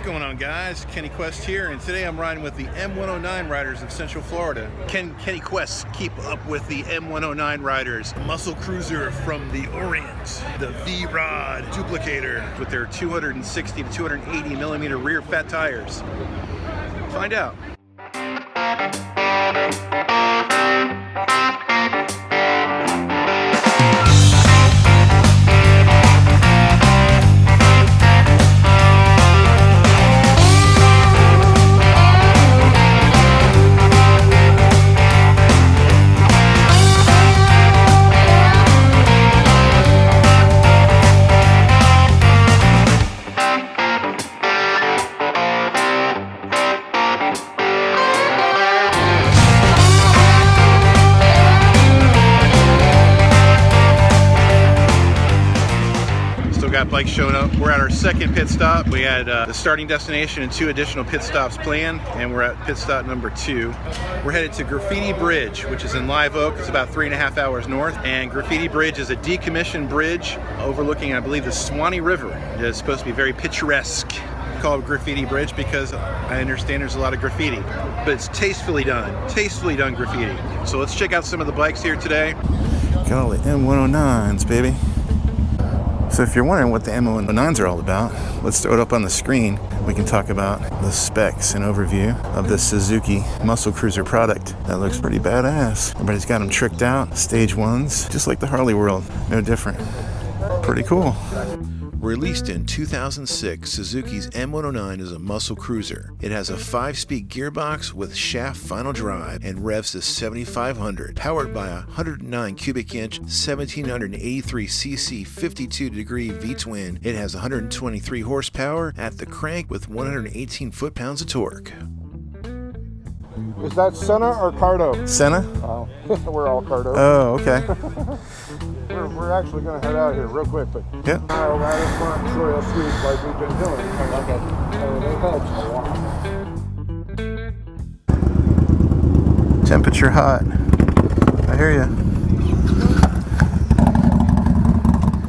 What's going on, guys? Kenny Quest here, and today I'm riding with the M109 riders of Central Florida. Can Kenny Quest keep up with the M109 riders? A muscle cruiser from the Orient, the V-Rod duplicator with their 260 to 280 millimeter rear fat tires. Find out. Bike showing up. We're at our second pit stop. We had the starting destination and 2 additional pit stops planned, and we're at pit stop number 2. We're headed to Graffiti Bridge, which is in Live Oak. It's about 3.5 hours north, and Graffiti Bridge is a decommissioned bridge overlooking, I believe, the Swanee River. It is supposed to be very picturesque. Called Graffiti Bridge because I understand there's a lot of graffiti, but it's tastefully done graffiti. So let's check out some of the bikes here today. Got all the M109s, baby. So if you're wondering what the M109s are all about, let's throw it up on the screen. We can talk about the specs and overview of this Suzuki muscle cruiser product. That looks pretty badass. Everybody's got them tricked out, stage 1s, just like the Harley world, no different. Pretty cool. Released in 2006, Suzuki's M109 is a muscle cruiser. It has a 5-speed gearbox with shaft final drive and revs to 7,500, powered by a 109 cubic inch, 1,783 cc 52-degree V-twin. It has 123 horsepower at the crank with 118 foot-pounds of torque. Is that Senna or Cardo? Senna? Oh, we're all Cardo. Oh, okay. We're actually going to head out here real quick, but yeah. Right in front, Royal Street, like we've been doing. Temperature hot. I hear ya.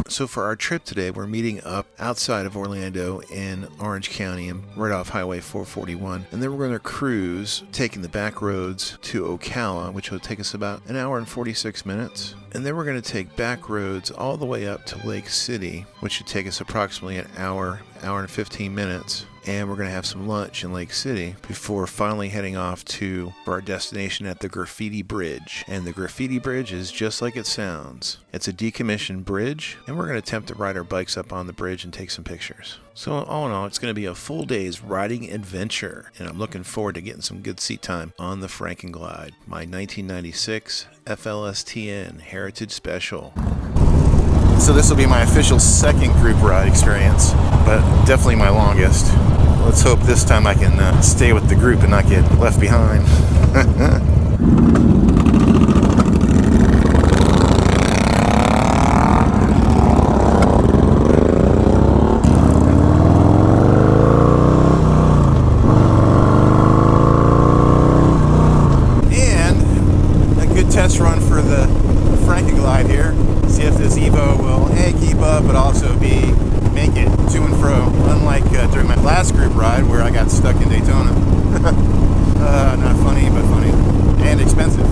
So for our trip today, we're meeting up outside of Orlando in Orange County and right off Highway 441. And then we're going to cruise, taking the back roads to Ocala, which will take us about 1 hour and 46 minutes. And then we're going to take back roads all the way up to Lake City, which should take us approximately 1 hour and 15 minutes. And we're going to have some lunch in Lake City before finally heading off for our destination at the Graffiti Bridge. And the Graffiti Bridge is just like it sounds. It's a decommissioned bridge, and we're going to attempt to ride our bikes up on the bridge and take some pictures. So all in all, it's going to be a full day's riding adventure, and I'm looking forward to getting some good seat time on the Frankenglide, my 1996 FLSTN Heritage Special. So this will be my official second group ride experience, but definitely my longest. Let's hope this time I can stay with the group and not get left behind. And a good test run for the Frankenglide here. See if this EVO will A, keep up, but also B, make it to and fro. Unlike during my last group ride where I got stuck in Daytona. Not funny, but funny. And expensive.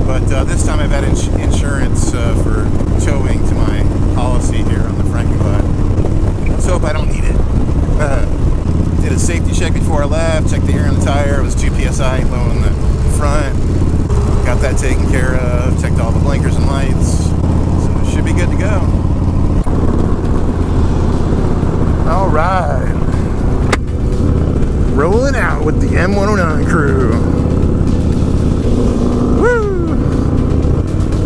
But this time I've had insurance for towing to my policy here on the Frankenglide. Let's hope I don't need it. Did a safety check before I left, checked the air on the tire. It was 2 psi low in the front. Got that taken care of, checked all the blinkers and lights. So it should be good to go. All right. Rolling out with the M109 crew. Woo!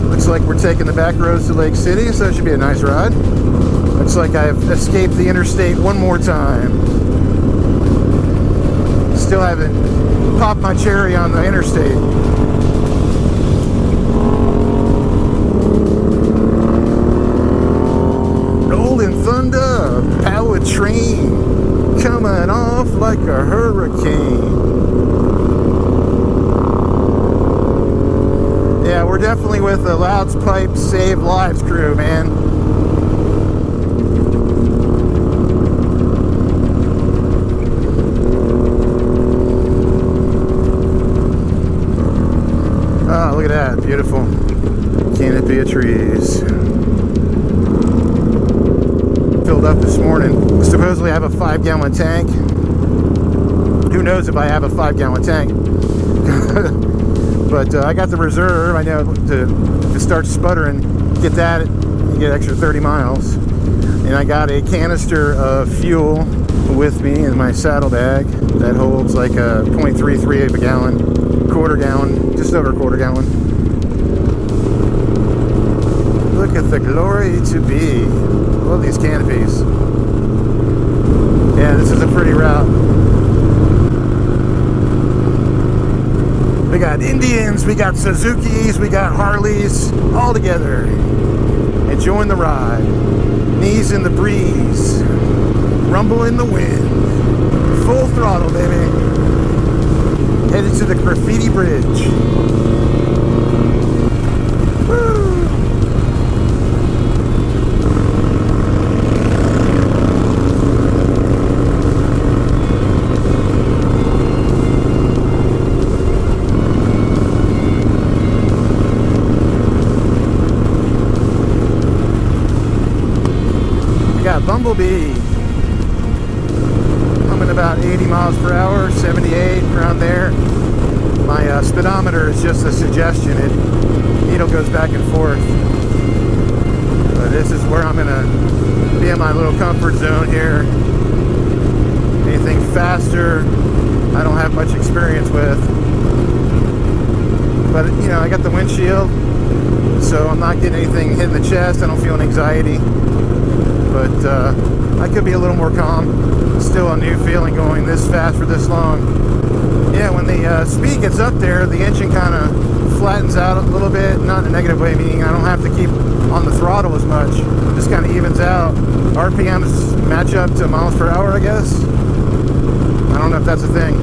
Looks like we're taking the back roads to Lake City, so it should be a nice ride. Looks like I've escaped the interstate one more time. Still haven't popped my cherry on the interstate. Rolling thunder, power train, coming off like a hurricane. Yeah, we're definitely with the Louds Pipe Save Lives crew, man. look at that. Beautiful canopy of trees. Filled up this morning. Supposedly I have a 5-gallon tank. Who knows if I have a 5-gallon tank? But I got the reserve. I know if it starts sputtering, get that, you get extra 30 miles. And I got a canister of fuel with me in my saddlebag that holds like a 0.33 of a gallon, quarter gallon, just over a quarter gallon. Look at the glory to be. Love these canopies. Yeah, this is a pretty route. We got Indians, we got Suzukis, we got Harleys, all together. Enjoying the ride. Knees in the breeze. Rumble in the wind. Full throttle, baby. Headed to the Graffiti Bridge. Woo! Bumblebee. I'm at about 80 miles per hour, 78, around there. My speedometer is just a suggestion. Needle goes back and forth. But this is where I'm gonna be in my little comfort zone here. Anything faster, I don't have much experience with. But you know, I got the windshield, so I'm not getting anything hit in the chest. I don't feel an anxiety. But I could be a little more calm. Still a new feeling going this fast for this long. Yeah, when the speed gets up there, the engine kind of flattens out a little bit. Not in a negative way, meaning I don't have to keep on the throttle as much. It just kind of evens out. RPMs match up to miles per hour, I guess. I don't know if that's a thing.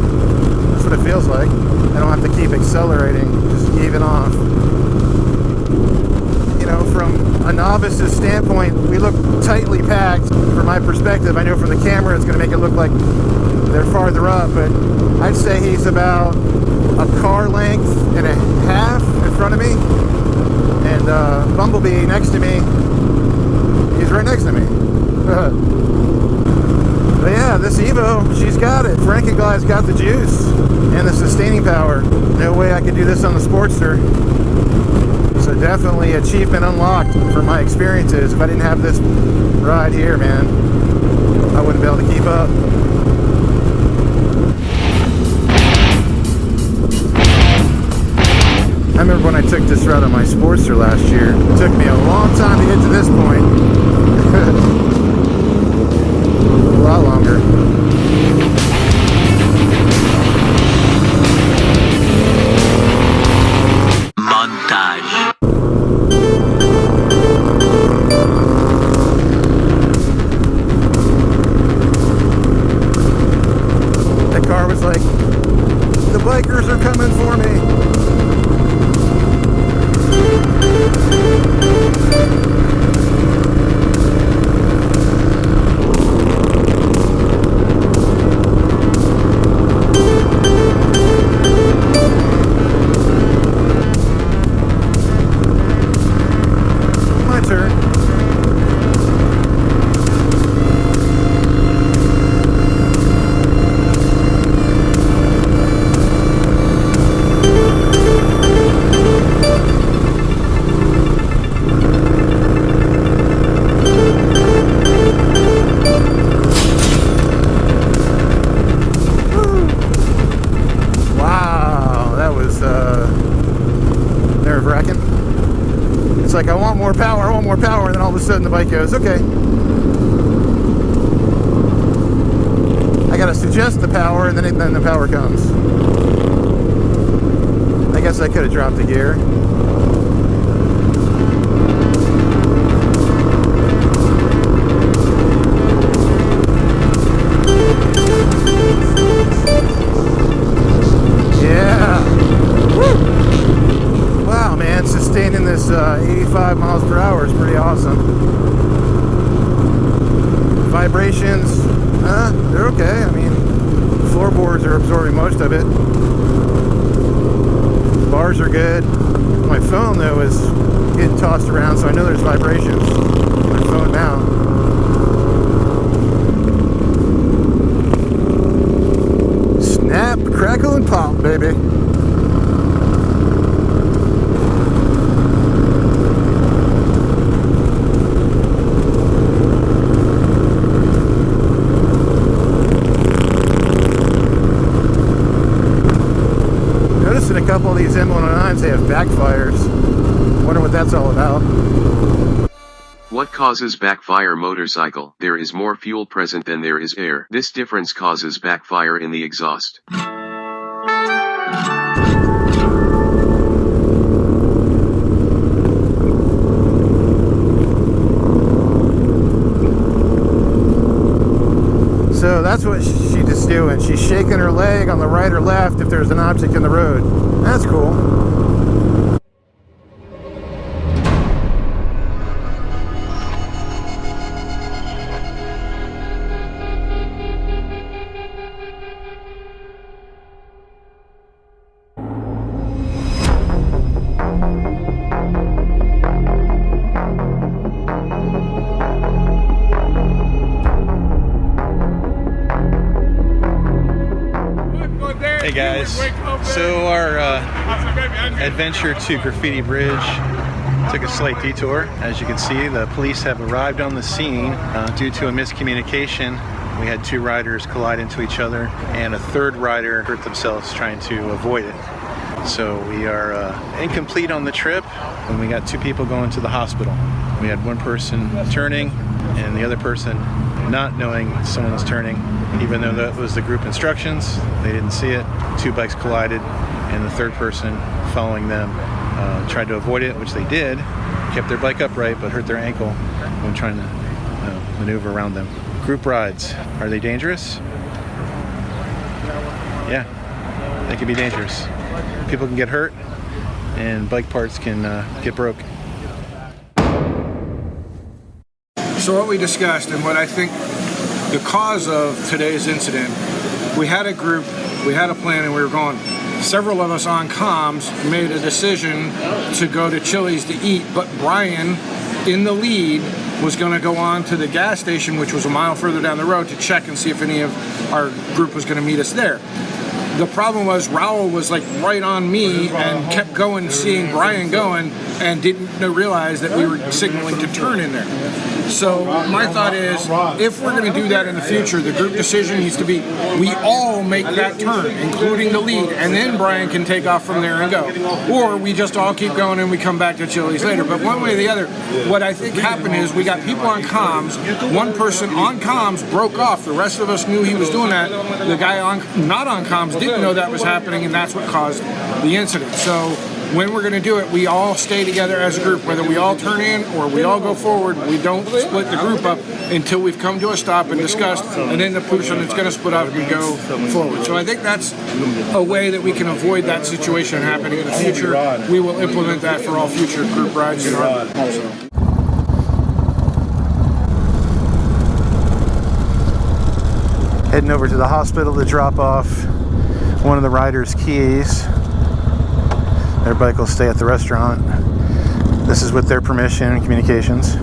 That's what it feels like. I don't have to keep accelerating, just even off. You know, from a novice's standpoint, we look tightly packed. From my perspective, I know from the camera it's going to make it look like they're farther up, but I'd say he's about a car length and a half in front of me, and Bumblebee next to me, he's right next to me. But yeah, this EVO, she's got it. Frankenglass got the juice and the sustaining power. No way I could do this on the Sportster. So definitely achievement unlocked for my experiences. If I didn't have this ride here, man, I wouldn't be able to keep up. I remember when I took this route on my Sportster last year. It took me a long time to get to this point. A lot longer. Bikers are coming for me. My turn. Nerve-wracking. It's like I want more power, and then all of a sudden the bike goes, okay. I gotta suggest the power, and then the power comes. I guess I could have dropped the gear. Sustaining this 85 miles per hour is pretty awesome. Vibrations, they're okay. I mean, floorboards are absorbing most of it. bars are good. My phone though is getting tossed around, so I know there's vibrations on my phone mount. Snap, crackle, and pop, baby. Noticing a couple of these M109s, they have backfires. Wonder what that's all about. What causes backfire motorcycle? There is more fuel present than there is air. This difference causes backfire in the exhaust. So that's what she's just doing. She's shaking her leg on the right or left if there's an object in the road. That's cool. Hey guys, so our adventure to Graffiti Bridge took a slight detour. As you can see, the police have arrived on the scene due to a miscommunication. We had two riders collide into each other and a third rider hurt themselves trying to avoid it. So we are incomplete on the trip, and we got two people going to the hospital. We had one person turning and the other person not knowing someone was turning, even though that was the group instructions. They didn't see it. Two bikes collided, and the third person following them tried to avoid it, which they did, kept their bike upright, but hurt their ankle when trying to maneuver around them. Group rides, are they dangerous? Yeah, they can be dangerous. People can get hurt, and bike parts can get broke. So what we discussed and what I think the cause of today's incident, we had a group, we had a plan, and we were going. Several of us on comms made a decision to go to Chili's to eat, but Brian, in the lead, was going to go on to the gas station, which was a mile further down the road, to check and see if any of our group was going to meet us there. The problem was Raul was like right on me and kept going, seeing Brian going, and didn't realize that we were signaling to turn in there. So my thought is, if we're going to do that in the future, the group decision needs to be we all make that turn, including the lead, and then Brian can take off from there and go. Or we just all keep going and we come back to Chili's later. But one way or the other, what I think happened is we got people on comms. One person on comms broke off. The rest of us knew he was doing that. The guy not on comms didn't know that was happening, and that's what caused the incident. So when we're going to do it, we all stay together as a group. Whether we all turn in or we all go forward, we don't split the group up until we've come to a stop and discussed, and then the person that's going to split up can go forward. So I think that's a way that we can avoid that situation happening in the future. We will implement that for all future group rides in our also. Heading over to the hospital to drop off one of the riders' keys. Their bike will stay at the restaurant. This is with their permission and communications.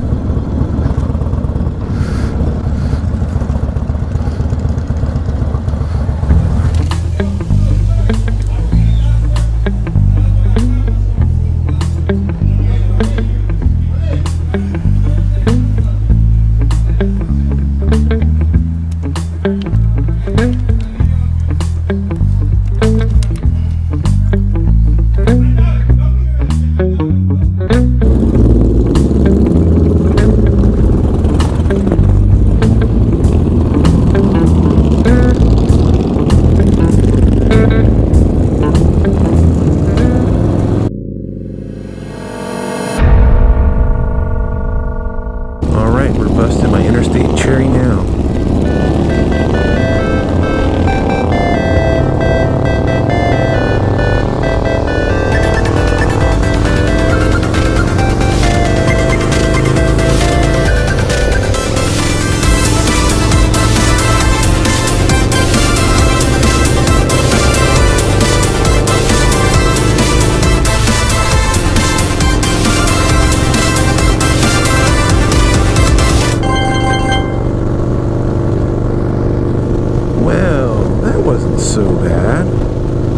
so bad,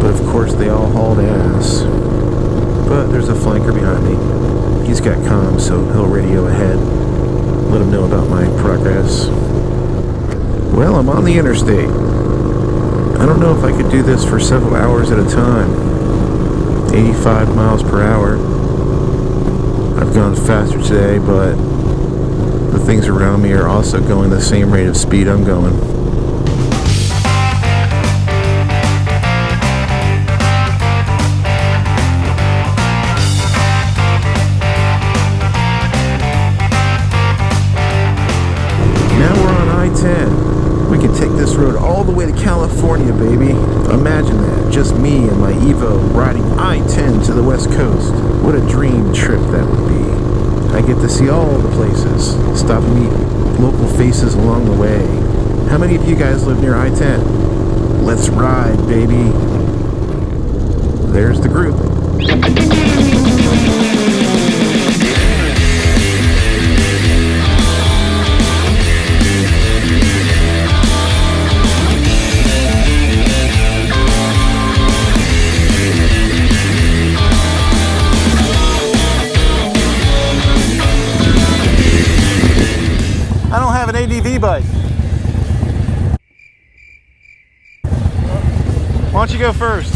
but of course they all hauled ass. But there's a flanker behind me. He's got comms, so he'll radio ahead, let him know about my progress. Well, I'm on the interstate. I don't know if I could do this for several hours at a time. 85 miles per hour. I've gone faster today, but the things around me are also going the same rate of speed I'm going. Now we're on I-10. We can take this road all the way to California, baby. Imagine that, just me and my EVO riding I-10 to the West Coast. What a dream trip that would be. I get to see all the places, stop and meet local faces along the way. How many of you guys live near I-10? Let's ride, baby. There's the group. I don't have an ADV bike. Why don't you go first?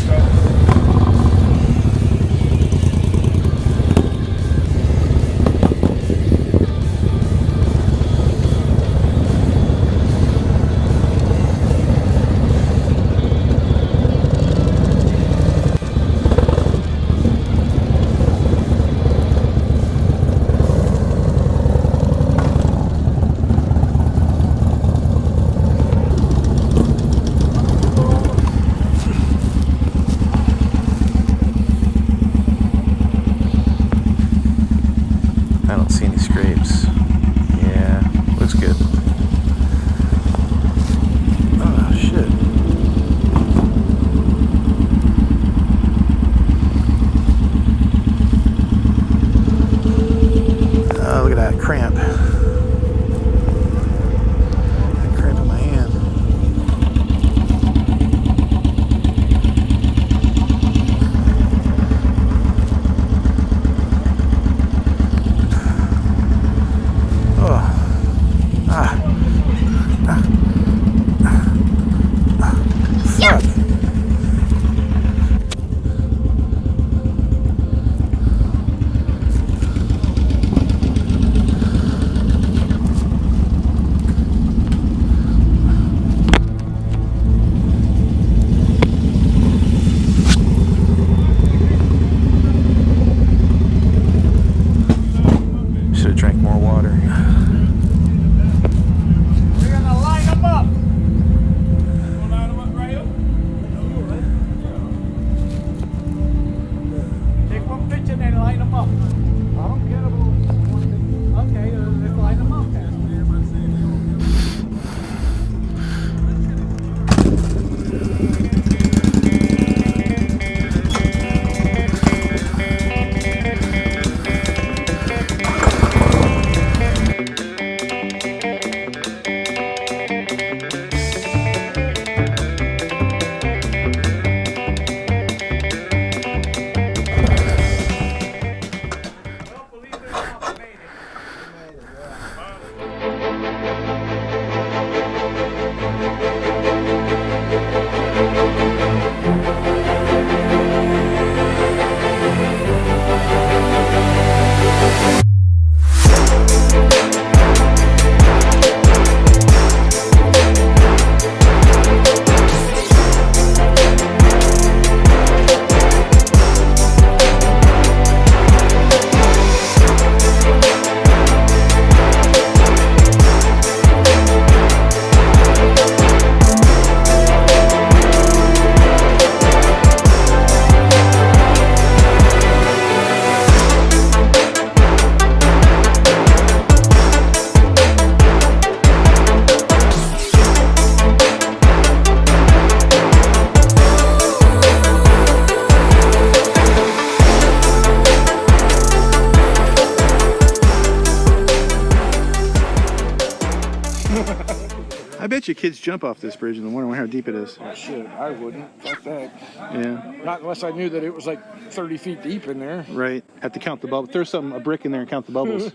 you kids jump off this bridge in the morning. I wonder how deep it is. Oh, shit, I wouldn't. Fuck that. Yeah. Not unless I knew that it was like 30 feet deep in there. Right. Have to count the bubbles. Throw a brick in there and count the bubbles.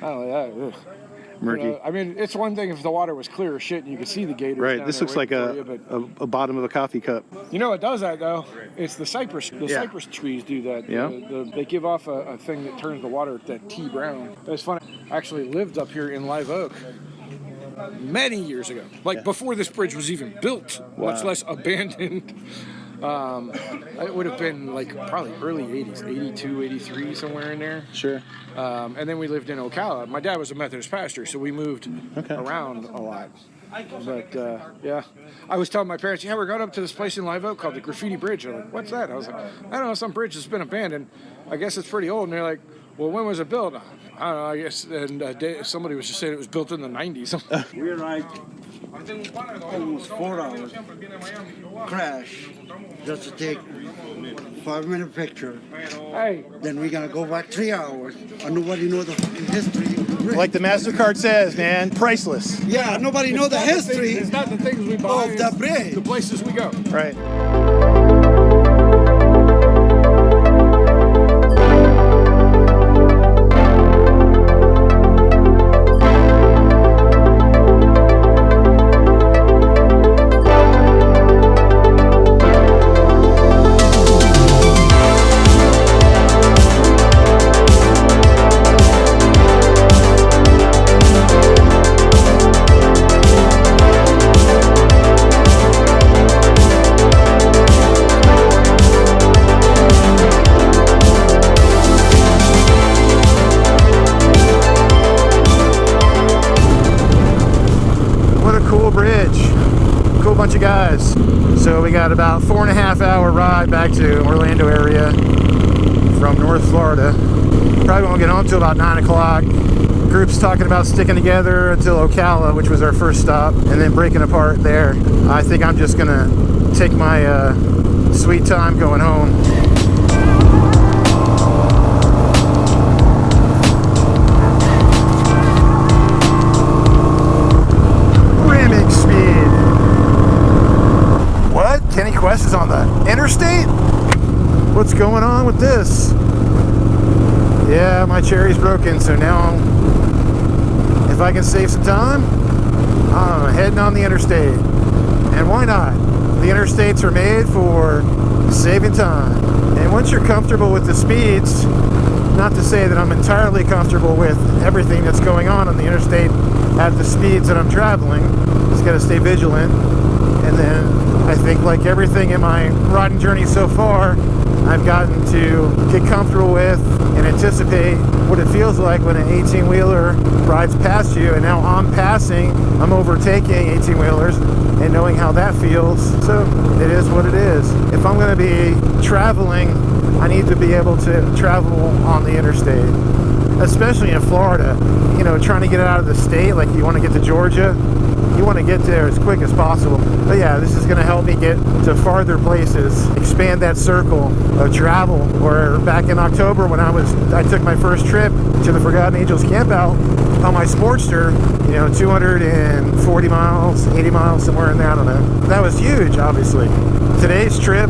Oh, yeah. Murky. I mean, it's one thing if the water was clear as shit and you could see the gators. Right. down This there looks like waiting for you, a bottom of a coffee cup. You know what does that though? It's the cypress. The Yeah. cypress trees do that. Yeah. They give off a thing that turns the water that tea brown. It's funny. I actually lived up here in Live Oak many years ago, like before this bridge was even built, much less abandoned. It would have been like probably early 80s, 82, 83, somewhere in there. Sure. And then we lived in Ocala. My dad was a Methodist pastor, so we moved around a lot. But yeah, I was telling my parents, yeah, we're going up to this place in Live Oak called the Graffiti Bridge. They're like, what's that? I was like, I don't know, some bridge that's been abandoned. I guess it's pretty old. And they're like, well, when was it built? I don't know, I guess. And somebody was just saying it was built in the 90s. We ride almost 4 hours, crash, just to take 5-minute picture. Hey, Then we're gonna go back 3 hours, and nobody knows the fucking history of the bridge. Like the MasterCard says, man, priceless. Yeah, nobody knows the history it's not the things we buy, of the it's bridge. the places we go. Right. Bunch of guys. So we got about 4.5 hour ride back to Orlando area from North Florida. Probably won't get home till about 9 o'clock. Group's talking about sticking together until Ocala, which was our first stop, and then breaking apart there. I think I'm just gonna take my sweet time going home. Ramming speed. What? Kenny Quest is on the interstate? What's going on with this? Yeah, my cherry's broken, so now if I can save some time, I'm heading on the interstate. And why not? The interstates are made for saving time. And once you're comfortable with the speeds, not to say that I'm entirely comfortable with everything that's going on the interstate at the speeds that I'm traveling, just gotta stay vigilant. And then I think, like everything in my riding journey so far, I've gotten to get comfortable with and anticipate what it feels like when an 18-wheeler rides past you, and now I'm overtaking 18-wheelers and knowing how that feels. So it is what it is. If I'm going to be traveling, I need to be able to travel on the interstate, especially in Florida. You know, trying to get out of the state, like you want to get to Georgia, you want to get there as quick as possible. But yeah, this is going to help me get to farther places, expand that circle of travel. Where back in October when I took my first trip to the Forgotten Angels campout on my Sportster, you know, 240 miles, 80 miles, somewhere in there, I don't know. That was huge, obviously. Today's trip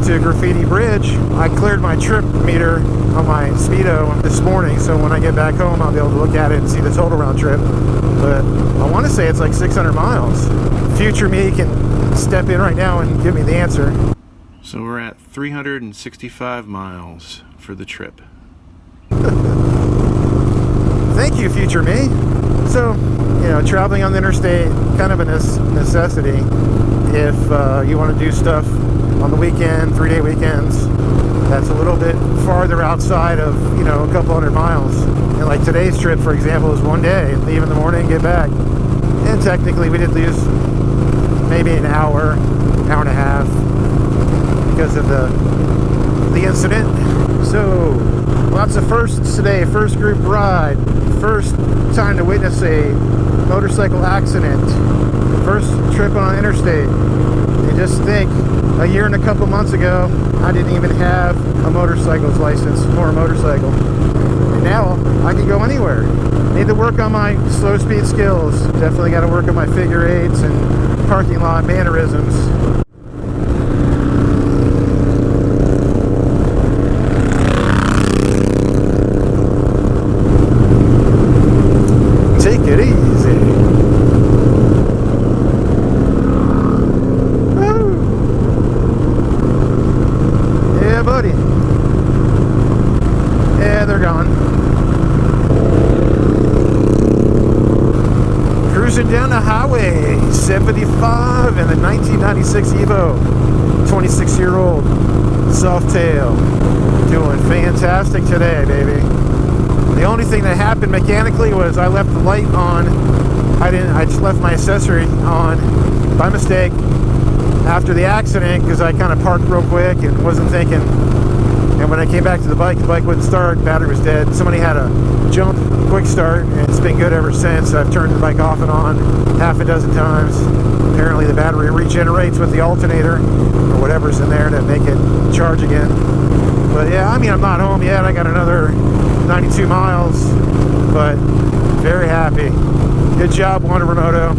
to Graffiti Bridge, I cleared my trip meter on my Speedo this morning, so when I get back home I'll be able to look at it and see the total round trip. But I want to say it's like 600 miles. Future me can step in right now and give me the answer. So we're at 365 miles for the trip. Thank you, future me. So, you know, traveling on the interstate, kind of a necessity if you want to do stuff on the weekend, 3-day weekends. That's a little bit farther outside of, you know, a couple hundred miles. And like today's trip, for example, is 1 day. Leave in the morning, get back. And technically we did lose maybe an hour and a half because of the incident. So lots of firsts today. First group ride, first time to witness a motorcycle accident, first trip on an interstate. And just think, a year and a couple months ago, I didn't even have a motorcycle's license nor a motorcycle. now I can go anywhere. Need to work on my slow speed skills. Definitely got to work on my figure eights and parking lot mannerisms. Take it easy. Woo. Yeah, buddy. Yeah, they're gone. Cruising down the highway 75 in the 1996 EVO. 26-year-old Softail. Doing fantastic today, baby. The only thing that happened mechanically was I left the light on. I just left my accessory on by mistake after the accident because I kind of parked real quick and wasn't thinking. And when I came back to the bike wouldn't start, battery was dead. Somebody had a jump quick start, and it's been good ever since. I've turned the bike off and on half a dozen times. Apparently the battery regenerates with the alternator or whatever's in there to make it charge again. But yeah, I mean, I'm not home yet. I got another 92 miles, but very happy. Good job, Wondermoto.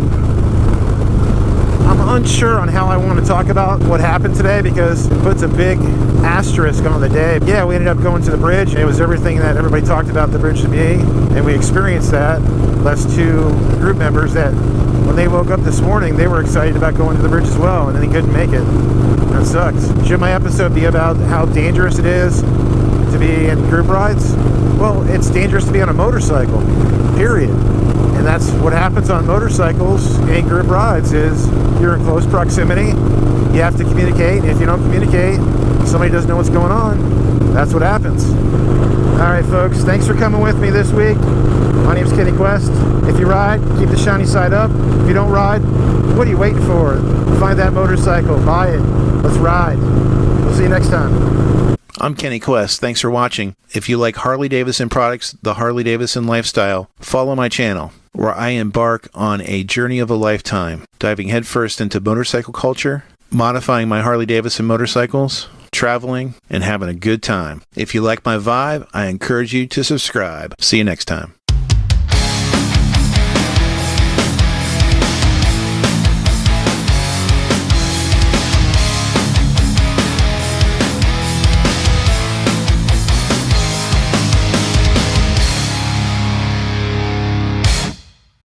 I'm unsure on how I want to talk about what happened today because it puts a big asterisk on the day. Yeah, we ended up going to the bridge. It was everything that everybody talked about the bridge to be, and we experienced that. Less two group members that when they woke up this morning, they were excited about going to the bridge as well, and then they couldn't make it. That sucks. Should my episode be about how dangerous it is to be in group rides? Well, it's dangerous to be on a motorcycle, period. And that's what happens on motorcycles in group rides is you're in close proximity. You have to communicate. If you don't communicate, somebody doesn't know what's going on. That's what happens. All right, folks, thanks for coming with me this week. My name's Kenny Quest. If you ride, keep the shiny side up. If you don't ride, what are you waiting for? Find that motorcycle, buy it. Let's ride. We'll see you next time. I'm Kenny Quest. Thanks for watching. If you like Harley Davidson products, the Harley Davidson lifestyle, follow my channel, where I embark on a journey of a lifetime, diving headfirst into motorcycle culture, modifying my Harley Davidson motorcycles, traveling, and having a good time. If you like my vibe, I encourage you to subscribe. See you next time.